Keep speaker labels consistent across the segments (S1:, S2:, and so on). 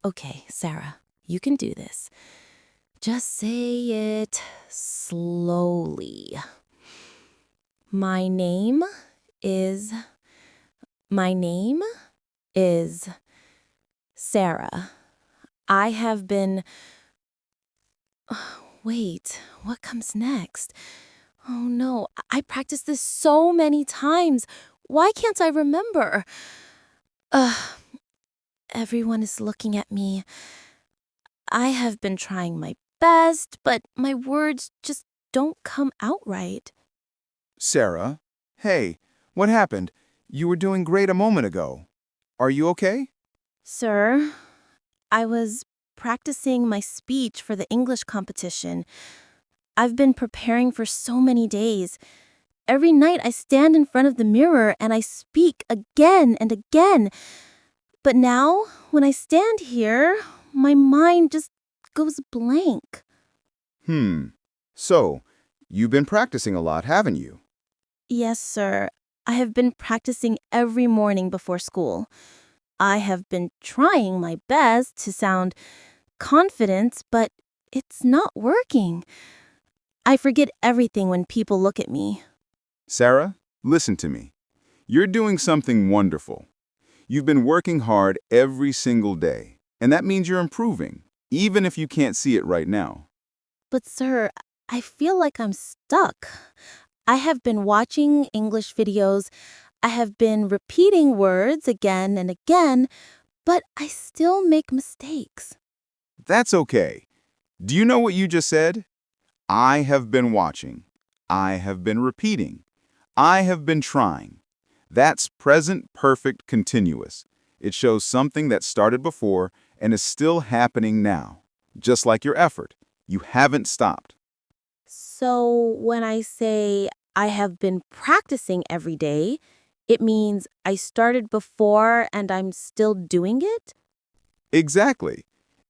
S1: Okay, Sarah, you can do this. Just say it slowly. My name is. My name is Sarah. I have been. Wait, what comes next? Oh no, I practiced this so many times. Why can't I remember? Ugh, everyone is looking at me. I have been trying my best, but my words just don't come out right.
S2: Sarah? Hey, what happened? You were doing great a moment ago. Are you okay?
S1: Sir, I was practicing my speech for the English competition. I've been preparing for so many days. Every night I stand in front of the mirror and I speak again and again. But now, when I stand here, my mind just goes blank.
S2: So, you've been practicing a lot, haven't you?
S1: Yes, sir. I have been practicing every morning before school. I have been trying my best to sound confident, but it's not working. I forget everything when people look at me.
S2: Sarah, listen to me. You're doing something wonderful. You've been working hard every single day, and that means you're improving, even if you can't see it right now.
S1: But, sir, I feel like I'm stuck. I have been watching English videos. I have been repeating words again and again, but I still make mistakes.
S2: That's okay. Do you know what you just said? I have been watching. I have been repeating. I have been trying. That's present perfect continuous. It shows something that started before and is still happening now. Just like your effort. You haven't stopped.
S1: So when I say I have been practicing every day, it means I started before and I'm still doing it?
S2: Exactly.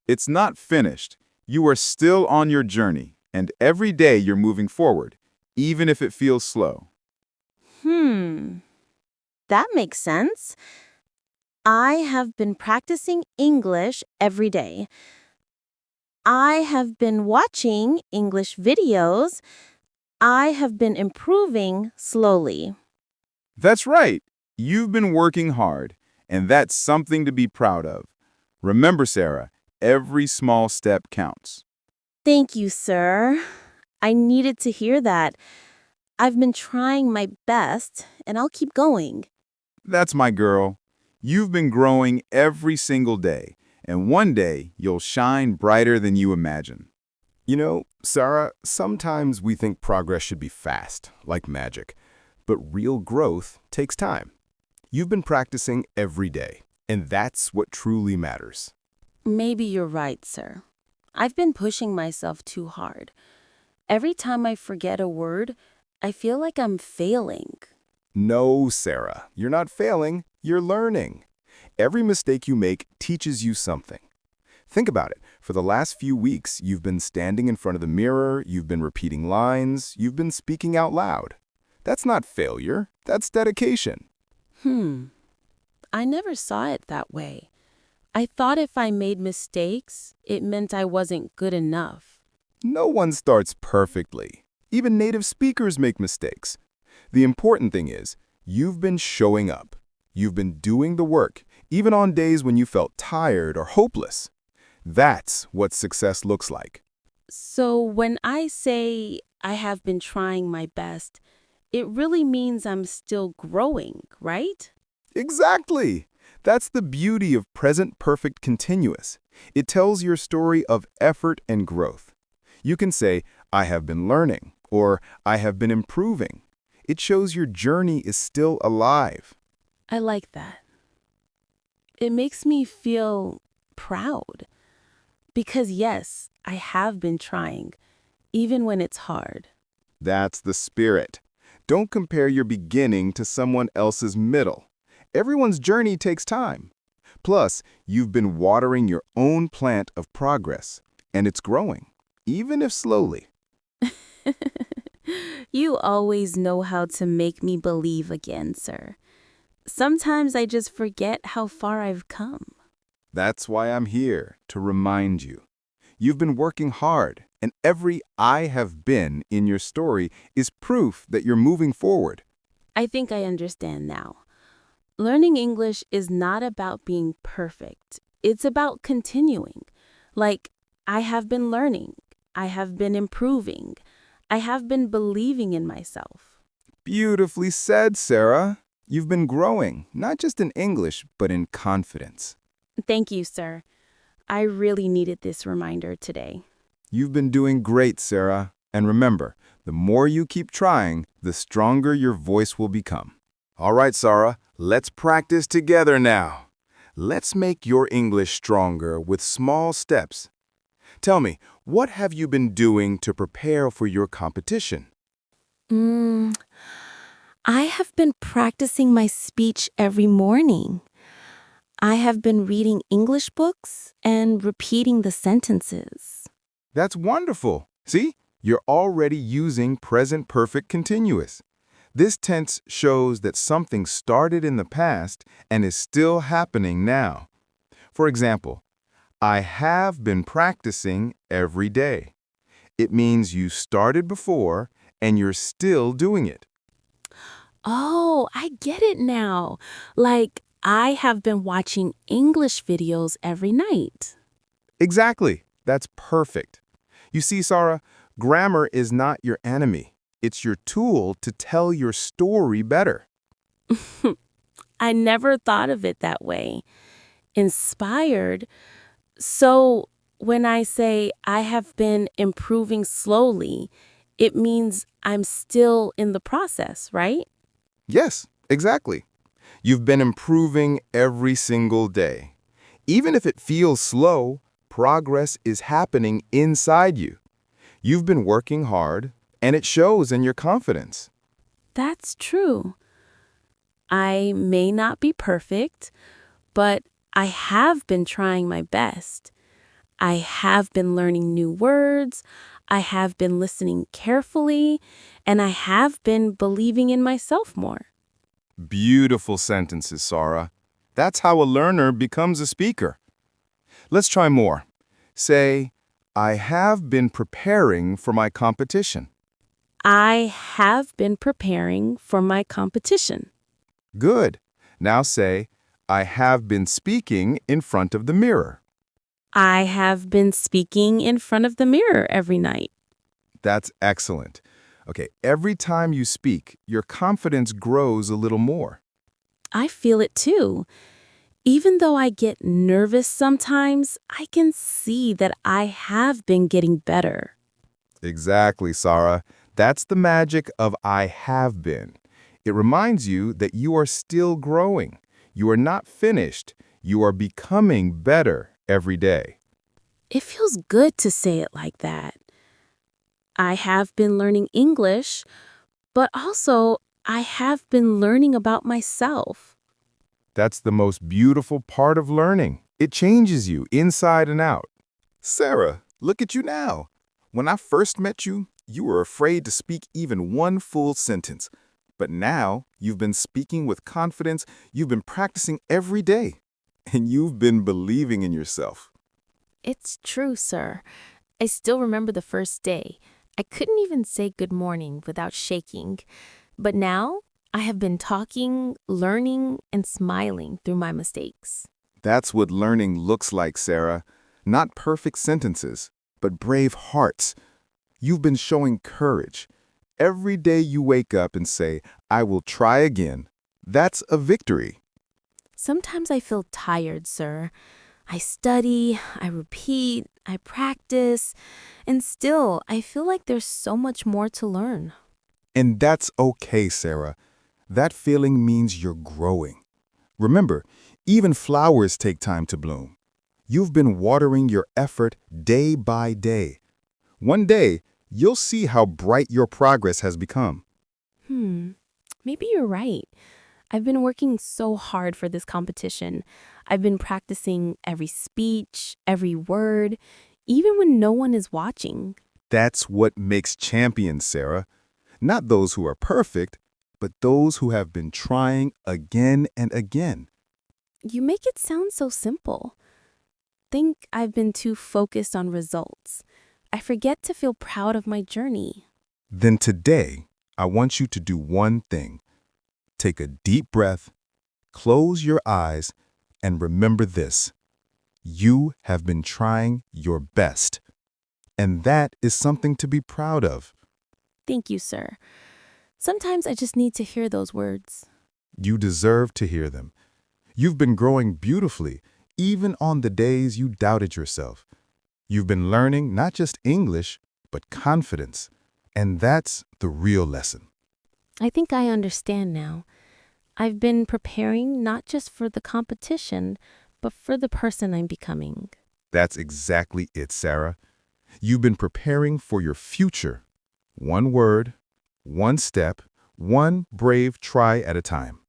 S2: It's not finished. You are still on your journey, and every day you're moving forward, even if it feels slow.
S1: Hmm, that makes sense. I have been practicing English every day. I have been watching English videos. I have been improving slowly.
S2: That's right. You've been working hard, and that's something to be proud of. Remember, Sarah, every small step counts.
S1: Thank you, sir. I needed to hear that. I've been trying my best, and I'll keep going.
S2: That's my girl. You've been growing every single day, and one day you'll shine brighter than you imagine.
S3: You know, Sarah, sometimes we think progress should be fast, like magic. But real growth takes time. You've been practicing every day, and that's what truly matters.
S1: Maybe you're right, sir. I've been pushing myself too hard. Every time I forget a word, I feel like I'm failing.
S3: No, Sarah, you're not failing, you're learning. Every mistake you make teaches you something. Think about it. For the last few weeks, you've been standing in front of the mirror, you've been repeating lines, you've been speaking out loud. That's not failure, that's dedication.
S1: I never saw it that way. I thought if I made mistakes, it meant I wasn't good enough.
S3: No one starts perfectly. Even native speakers make mistakes. The important thing is, you've been showing up. You've been doing the work, even on days when you felt tired or hopeless. That's what success looks like.
S1: So when I say I have been trying my best, it really means I'm still growing, right?
S3: Exactly! That's the beauty of present perfect continuous. It tells your story of effort and growth. You can say, I have been learning, or I have been improving. It shows your journey is still alive.
S1: I like that. It makes me feel proud. Because yes, I have been trying, even when it's hard.
S3: That's the spirit. Don't compare your beginning to someone else's middle. Everyone's journey takes time. Plus, you've been watering your own plant of progress, and it's growing, even if slowly.
S1: You always know how to make me believe again, sir. Sometimes I just forget how far I've come.
S3: That's why I'm here, to remind you. You've been working hard, and every I have been in your story is proof that you're moving forward.
S4: I think I understand now. Learning English is not about being perfect. It's about continuing. Like, I have been learning. I have been improving. I have been believing in myself.
S3: Beautifully said, Sarah. You've been growing, not just in English, but in confidence.
S4: Thank you, sir. I really needed this reminder today.
S3: You've been doing great, Sarah. And remember, the more you keep trying, the stronger your voice will become. All right, Sarah, let's practice together now. Let's make your English stronger with small steps. Tell me, what have you been doing to prepare for your competition?
S1: I have been practicing my speech every morning. I have been reading English books and repeating the sentences.
S3: That's wonderful. See, you're already using present perfect continuous. This tense shows that something started in the past and is still happening now. For example, I have been practicing every day. It means you started before and you're still doing it.
S4: Oh, I get it now. Like, I have been watching English videos every night.
S3: Exactly. That's perfect. You see, Sarah, grammar is not your enemy. It's your tool to tell your story better.
S4: I never thought of it that way. Inspired. So, when I say I have been improving slowly, it means I'm still in the process, right?
S3: Yes, exactly. You've been improving every single day. Even if it feels slow, progress is happening inside you. You've been working hard, and it shows in your confidence.
S4: That's true. I may not be perfect, but I have been trying my best. I have been learning new words, I have been listening carefully, and I have been believing in myself more.
S3: Beautiful sentences, Sarah. That's how a learner becomes a speaker. Let's try more. Say, I have been preparing for my competition.
S4: I have been preparing for my competition.
S3: Good. Now say, I have been speaking in front of the mirror.
S4: I have been speaking in front of the mirror every night.
S3: That's excellent. Okay, every time you speak, your confidence grows a little more.
S4: I feel it too. Even though I get nervous sometimes, I can see that I have been getting better.
S3: Exactly, Sarah. That's the magic of I have been. It reminds you that you are still growing. You are not finished. You are becoming better every day.
S4: It feels good to say it like that. I have been learning English, but also I have been learning about myself.
S3: That's the most beautiful part of learning. It changes you inside and out. Sarah, look at you now. When I first met you, you were afraid to speak even one full sentence. But now, you've been speaking with confidence, you've been practicing every day, and you've been believing in yourself.
S5: It's true, sir. I still remember the first day. I couldn't even say good morning without shaking. But now, I have been talking, learning, and smiling through my mistakes.
S3: That's what learning looks like, Sarah. Not perfect sentences, but brave hearts. You've been showing courage. Every day you wake up and say, I will try again. That's a victory.
S5: Sometimes I feel tired, sir. I study, I repeat, I practice, and still I feel like there's so much more to learn.
S3: And that's okay, Sarah. That feeling means you're growing. Remember, even flowers take time to bloom. You've been watering your effort day by day. One day, you'll see how bright your progress has become.
S5: Maybe you're right. I've been working so hard for this competition. I've been practicing every speech, every word, even when no one is watching.
S3: That's what makes champions, Sarah. Not those who are perfect, but those who have been trying again and again.
S5: You make it sound so simple.
S4: think I've been too focused on results. I forget to feel proud of my journey.
S3: Then today, I want you to do one thing. Take a deep breath, close your eyes, and remember this. You have been trying your best. And that is something to be proud of.
S4: Thank you, sir. Sometimes I just need to hear those words.
S3: You deserve to hear them. You've been growing beautifully, even on the days you doubted yourself. You've been learning not just English, but confidence. And that's the real lesson.
S4: I think I understand now. I've been preparing not just for the competition, but for the person I'm becoming.
S3: That's exactly it, Sarah. You've been preparing for your future. One word, one step, one brave try at a time.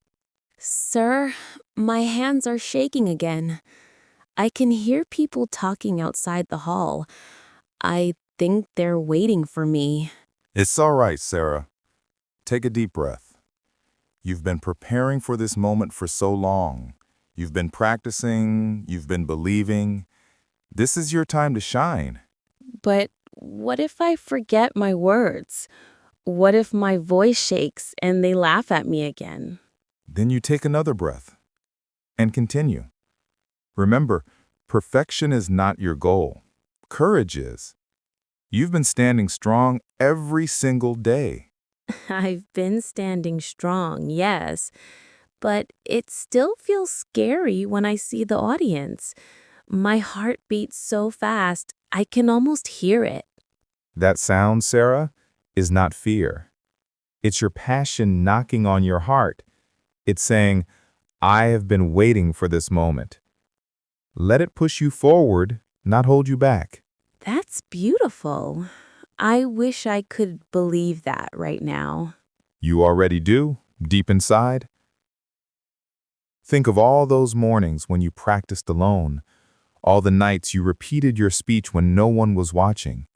S4: Sir, my hands are shaking again. I can hear people talking outside the hall. I think they're waiting for me.
S3: It's all right, Sarah. Take a deep breath. You've been preparing for this moment for so long. You've been practicing, you've been believing. This is your time to shine.
S4: But what if I forget my words? What if my voice shakes and they laugh at me again?
S3: Then you take another breath and continue. Remember, perfection is not your goal. Courage is. You've been standing strong every single day.
S4: I've been standing strong, yes, but it still feels scary when I see the audience. My heart beats so fast, I can almost hear it.
S3: That sound, Sarah, is not fear. It's your passion knocking on your heart. It's saying, I have been waiting for this moment. Let it push you forward, not hold you back.
S4: That's beautiful. I wish I could believe that right now.
S3: You already do, deep inside. Think of all those mornings when you practiced alone, all the nights you repeated your speech when no one was watching.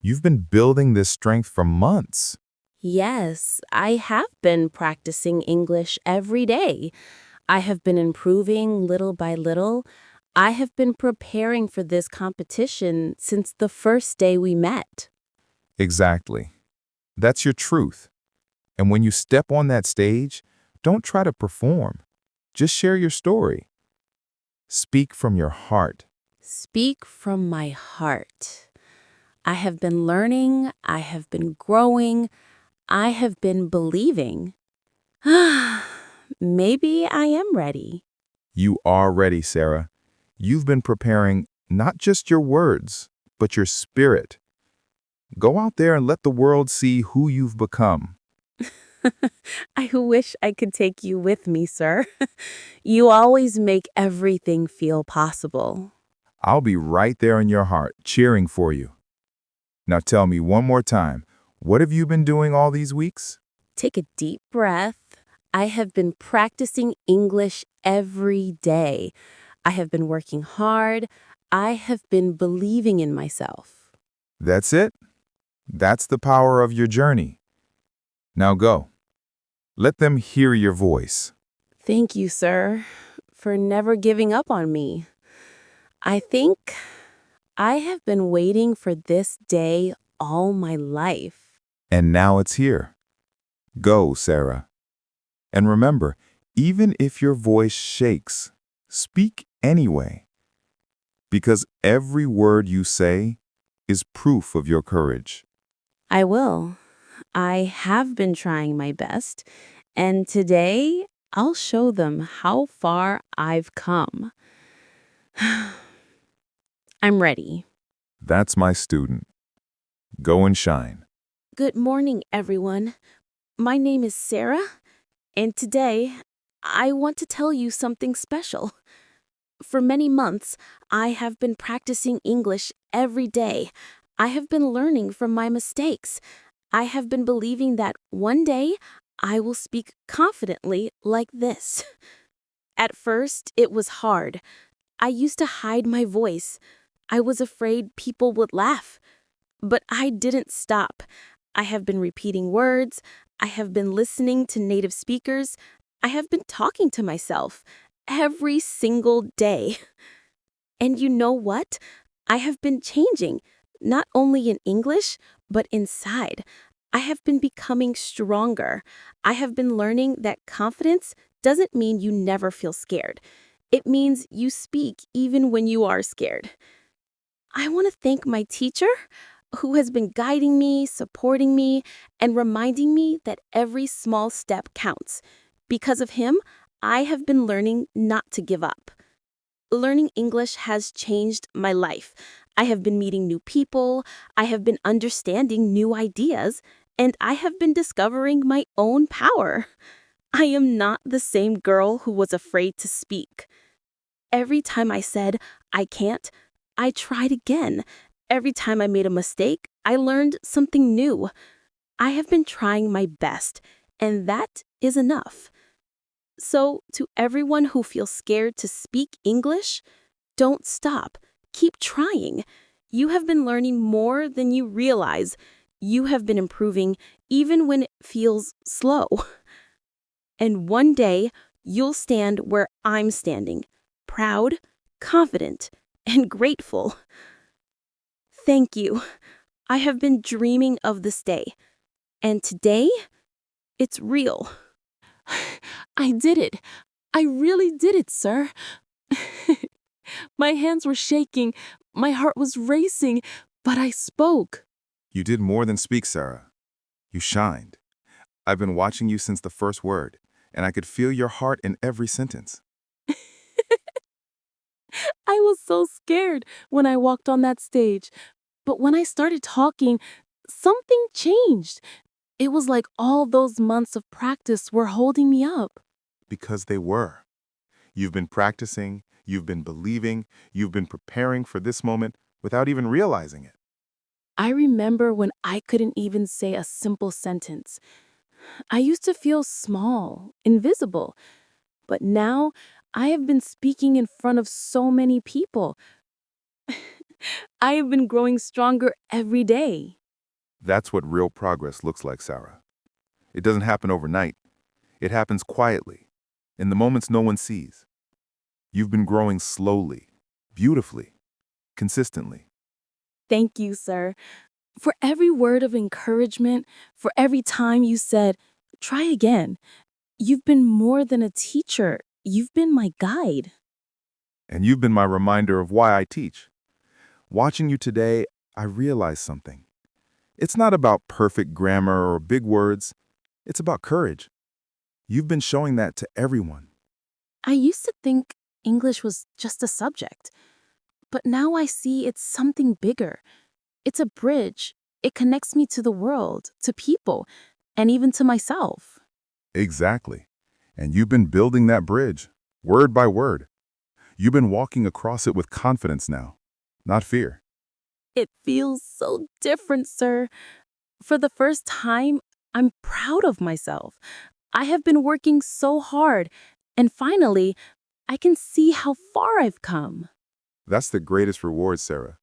S3: You've been building this strength for months.
S4: Yes, I have been practicing English every day. I have been improving little by little. I have been preparing for this competition since the first day we met.
S3: Exactly. That's your truth. And when you step on that stage, don't try to perform. Just share your story. Speak from your heart.
S4: Speak from my heart. I have been learning, I have been growing, I have been believing. Maybe I am ready.
S3: You are ready, Sarah. You've been preparing not just your words, but your spirit. Go out there and let the world see who you've become.
S4: I wish I could take you with me, sir. You always make everything feel possible.
S3: I'll be right there in your heart, cheering for you. Now tell me one more time, what have you been doing all these weeks?
S4: Take a deep breath. I have been practicing English every day. I have been working hard. I have been believing in myself.
S3: That's it. That's the power of your journey. Now go. Let them hear your voice.
S4: Thank you, sir, for never giving up on me. I think I have been waiting for this day all my life.
S3: And now it's here. Go, Sarah. And remember, even if your voice shakes, speak anyway. Because every word you say is proof of your courage.
S4: I will. I have been trying my best, and today I'll show them how far I've come. I'm ready.
S3: That's my student. Go and shine.
S4: Good morning, everyone. My name is Sarah, and today I want to tell you something special. For many months, I have been practicing English every day. I have been learning from my mistakes. I have been believing that one day I will speak confidently like this. At first, it was hard. I used to hide my voice. I was afraid people would laugh. But I didn't stop. I have been repeating words. I have been listening to native speakers. I have been talking to myself every single day. And you know what? I have been changing, not only in English, but inside. I have been becoming stronger. I have been learning that confidence doesn't mean you never feel scared. It means you speak even when you are scared. I want to thank my teacher, who has been guiding me, supporting me, and reminding me that every small step counts. Because of him, I have been learning not to give up. Learning English has changed my life. I have been meeting new people, I have been understanding new ideas, and I have been discovering my own power. I am not the same girl who was afraid to speak. Every time I said, I can't, I tried again. Every time I made a mistake, I learned something new. I have been trying my best, and that is enough. So, to everyone who feels scared to speak English, don't stop. Keep trying. You have been learning more than you realize. You have been improving even when it feels slow. And one day, you'll stand where I'm standing, proud, confident, and grateful. Thank you. I have been dreaming of this day. And today, it's real.
S6: I did it. I really did it, sir. My hands were shaking, my heart was racing, but I spoke.
S3: You did more than speak, Sarah. You shined. I've been watching you since the first word, and I could feel your heart in every sentence.
S6: I was so scared when I walked on that stage. But when I started talking, something changed. It was like all those months of practice were holding me up.
S3: Because they were. You've been practicing, you've been believing, you've been preparing for this moment without even realizing it.
S6: I remember when I couldn't even say a simple sentence. I used to feel small, invisible. But now I have been speaking in front of so many people. I have been growing stronger every day.
S3: That's what real progress looks like, Sarah. It doesn't happen overnight. It happens quietly, in the moments no one sees. You've been growing slowly, beautifully, consistently.
S6: Thank you, sir, for every word of encouragement, for every time you said, try again. You've been more than a teacher. You've been my guide.
S3: And you've been my reminder of why I teach. Watching you today, I realized something. It's not about perfect grammar or big words. It's about courage. You've been showing that to everyone.
S6: I used to think English was just a subject, but now I see it's something bigger. It's a bridge. It connects me to the world, to people, and even to myself.
S3: Exactly. And you've been building that bridge, word by word. You've been walking across it with confidence now, not fear.
S6: It feels so different, sir. For the first time, I'm proud of myself. I have been working so hard, and finally, I can see how far I've come.
S3: That's the greatest reward, Sarah.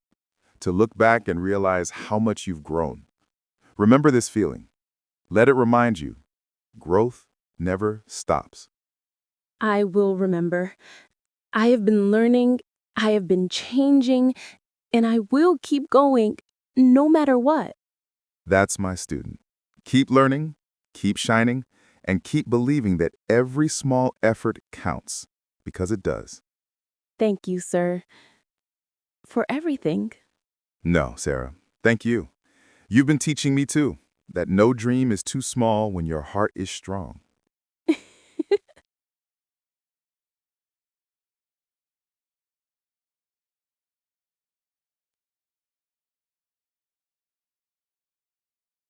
S3: To look back and realize how much you've grown. Remember this feeling. Let it remind you, growth never stops.
S6: I will remember. I have been learning, I have been changing, and I will keep going no matter what.
S3: That's my student. Keep learning, keep shining, and keep believing that every small effort counts, because it does.
S6: Thank you, sir, for everything.
S3: No, Sarah, thank you. You've been teaching me too, that no dream is too small when your heart is strong.